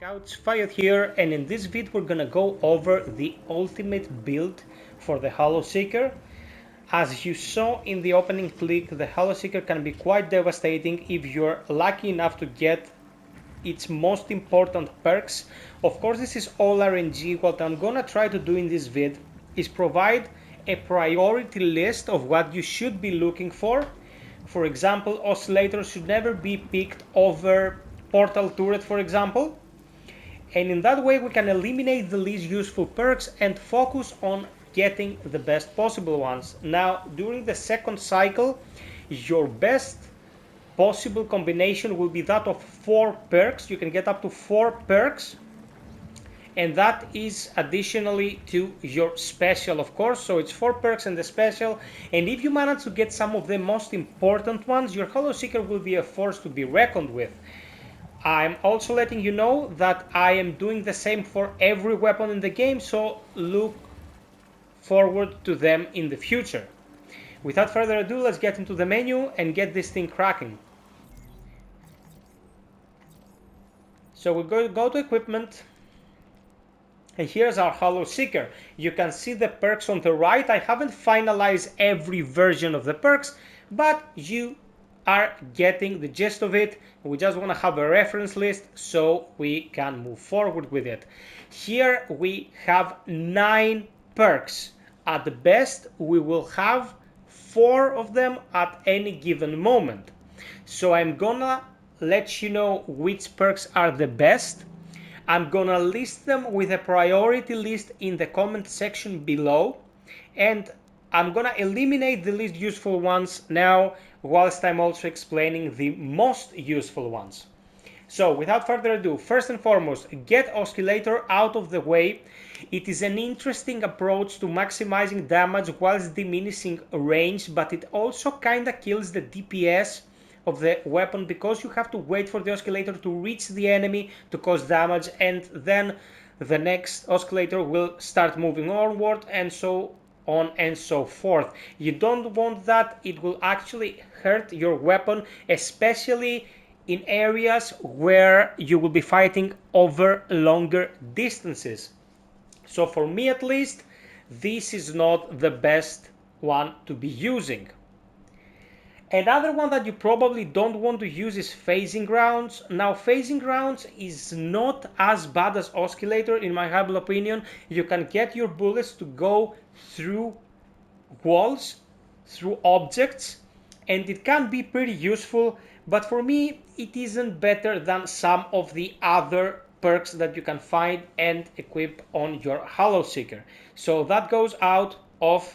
Scouts, FiOth here, and in this vid we're gonna go over the ultimate build for the Hollowseeker. As you saw in the opening click, the Hollowseeker can be quite devastating if you're lucky enough to get its most important perks. Of course, this is all RNG. What I'm gonna try to do in this vid is provide a priority list of what you should be looking for. For example, oscillators should never be picked over portal turret, for example. And in that way we can eliminate the least useful perks and focus on getting the best possible ones. Now, during the second cycle, your best possible combination will be that of 4 perks. You can get up to 4 perks, and that is additionally to your special, of course. So it's 4 perks and the special, and if you manage to get some of the most important ones, your Hollowseeker will be a force to be reckoned with. I'm also letting you know that I am doing the same for every weapon in the game, so look forward to them in the future. Without further ado, let's get into the menu and get this thing cracking. So we'll go to equipment, and here's our Hollowseeker. You can see the perks on the right. I haven't finalized every version of the perks, but you are getting the gist of it. We just want to have a reference list so we can move forward with it. Here we have 9 perks. At the best, we will have 4 of them at any given moment. So I'm gonna let you know which perks are the best. I'm gonna list them with a priority list in the comment section below, and I'm gonna eliminate the least useful ones now, whilst I'm also explaining the most useful ones. So without further ado, first and foremost, get Oscillator out of the way. It is an interesting approach to maximizing damage whilst diminishing range, but it also kinda kills the DPS of the weapon, because you have to wait for the Oscillator to reach the enemy to cause damage, and then the next Oscillator will start moving onward, and so on and so forth. You don't want that. It will actually hurt your weapon, especially in areas where you will be fighting over longer distances. So for me at least, this is not the best one to be using. Another one that you probably don't want to use is phasing rounds. Now, phasing rounds is not as bad as Oscillator in my humble opinion. You can get your bullets to go through walls, through objects, and it can be pretty useful, but for me it isn't better than some of the other perks that you can find and equip on your Hollowseeker. So that goes out of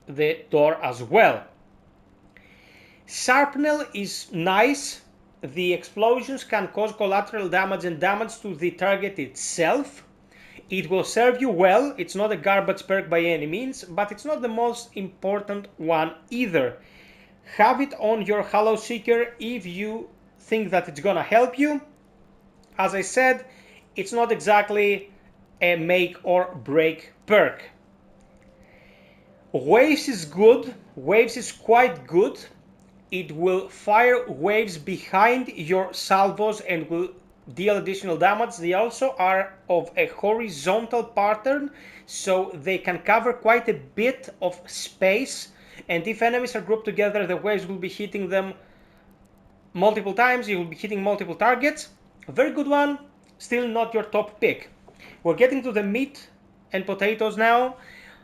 the door as well. Shrapnel is nice. The explosions can cause collateral damage and damage to the target itself. It will serve you well. It's not a garbage perk by any means, but it's not the most important one either. Have it on your Hollowseeker if you think that it's gonna help you. As I said, it's not exactly a make or break perk. Waves is good. Waves is quite good. It will fire waves behind your salvos and will deal additional damage. They also are of a horizontal pattern, so they can cover quite a bit of space, and if enemies are grouped together, the waves will be hitting them multiple times. You will be hitting multiple targets. A very good one, still not your top pick. We're getting to the meat and potatoes now.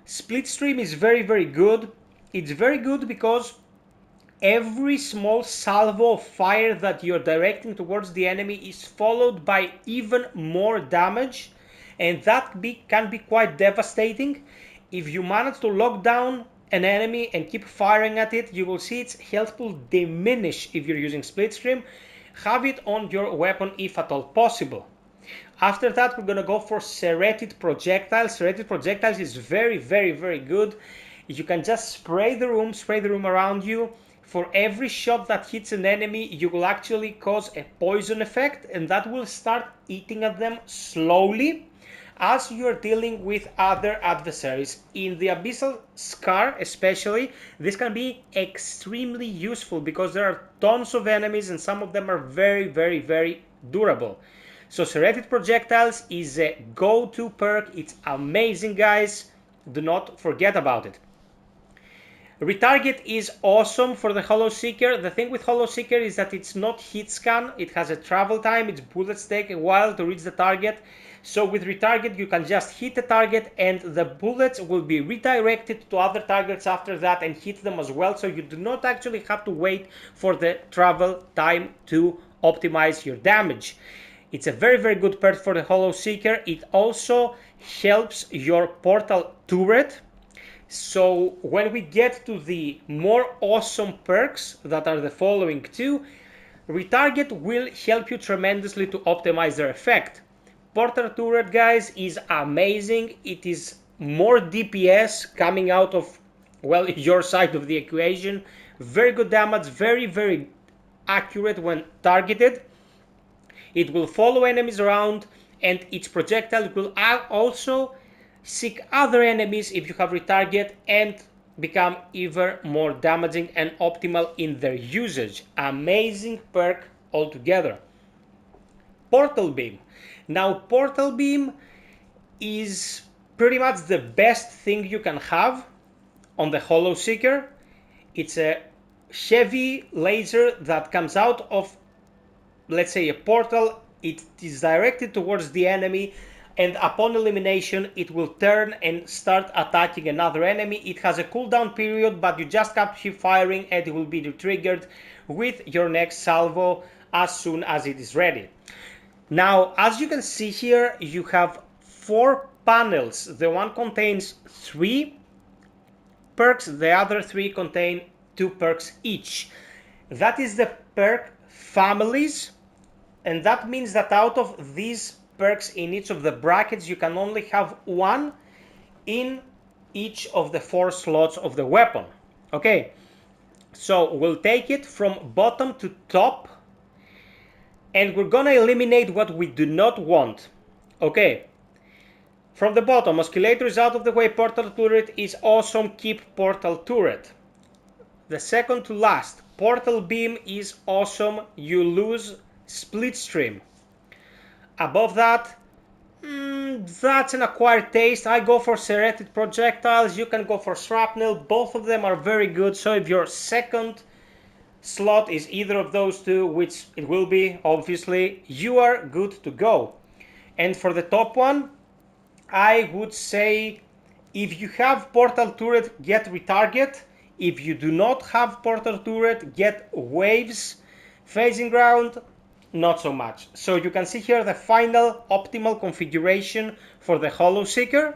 Split stream is very good. It's very good because every small salvo of fire that you're directing towards the enemy is followed by even more damage, and that can be quite devastating. If you manage to lock down an enemy and keep firing at it, you will see its health will diminish if you're using split stream. Have it on your weapon if at all possible. After that, we're gonna go for Serrated Projectiles. Serrated Projectiles is very good. You can just spray the room around you. For every shot that hits an enemy, you will actually cause a poison effect, and that will start eating at them slowly as you're dealing with other adversaries. In the Abyssal Scar especially, this can be extremely useful because there are tons of enemies and some of them are very durable. So Serrated Projectiles is a go-to perk. It's amazing, guys. Do not forget about it. Retarget is awesome for the Hollowseeker. The thing with Hollowseeker is that it's not hit scan. It has a travel time. Its bullets take a while to reach the target. So with Retarget, you can just hit the target and the bullets will be redirected to other targets after that and hit them as well. So you do not actually have to wait for the travel time to optimize your damage. It's a very, very good perk for the Hollowseeker. It also helps your portal turret. So when we get to the more awesome perks that are the following two, Retarget will help you tremendously to optimize their effect. Portal turret, guys, is amazing. It is more DPS coming out of, well, your side of the equation. Very good damage, very, very accurate when targeted. It will follow enemies around and its projectile will also seek other enemies if you have Retarget and become even more damaging and optimal in their usage. Amazing perk altogether. Portal Beam. Now Portal Beam is pretty much the best thing you can have on the Hollowseeker. It's a heavy laser that comes out of, let's say, a portal. It is directed towards the enemy and upon elimination it will turn and start attacking another enemy. It has a cooldown period, but you just have to keep firing and it will be triggered with your next salvo as soon as it is ready. Now, as you can see here, you have 4 panels. The one contains 3 perks, the other 3 contain 2 perks each. That is the perk families, and that means that out of these perks in each of the brackets, you can only have 1 in each of the 4 slots of the weapon. Okay, so we'll take it from bottom to top and we're gonna eliminate what we do not want. Okay, from the bottom, Oscillator is out of the way, Portal Turret is awesome, keep Portal Turret. The second to last, Portal Beam is awesome, you lose Split Stream. Above that, that's an acquired taste. I go for Serrated Projectiles, you can go for Shrapnel, both of them are very good. So if your second slot is either of those two, which it will be obviously, you are good to go. And for the top one, I would say if you have Portal Turret, get Retarget. If you do not have Portal Turret, get Waves. Phasing Ground, not so much. So you can see here the final optimal configuration for the Hollowseeker.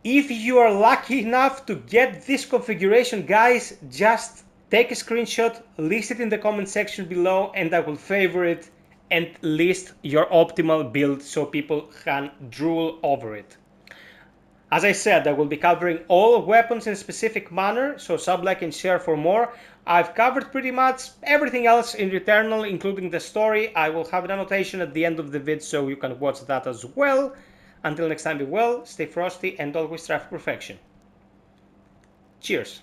If you are lucky enough to get this configuration, guys, just take a screenshot, list it in the comment section below, and I will favor it and list your optimal build so people can drool over it. As I said, I will be covering all weapons in a specific manner, so sub, like, and share for more. I've covered pretty much everything else in Returnal, including the story. I will have an annotation at the end of the vid so you can watch that as well. Until next time, be well, stay frosty, and always strive for perfection. Cheers!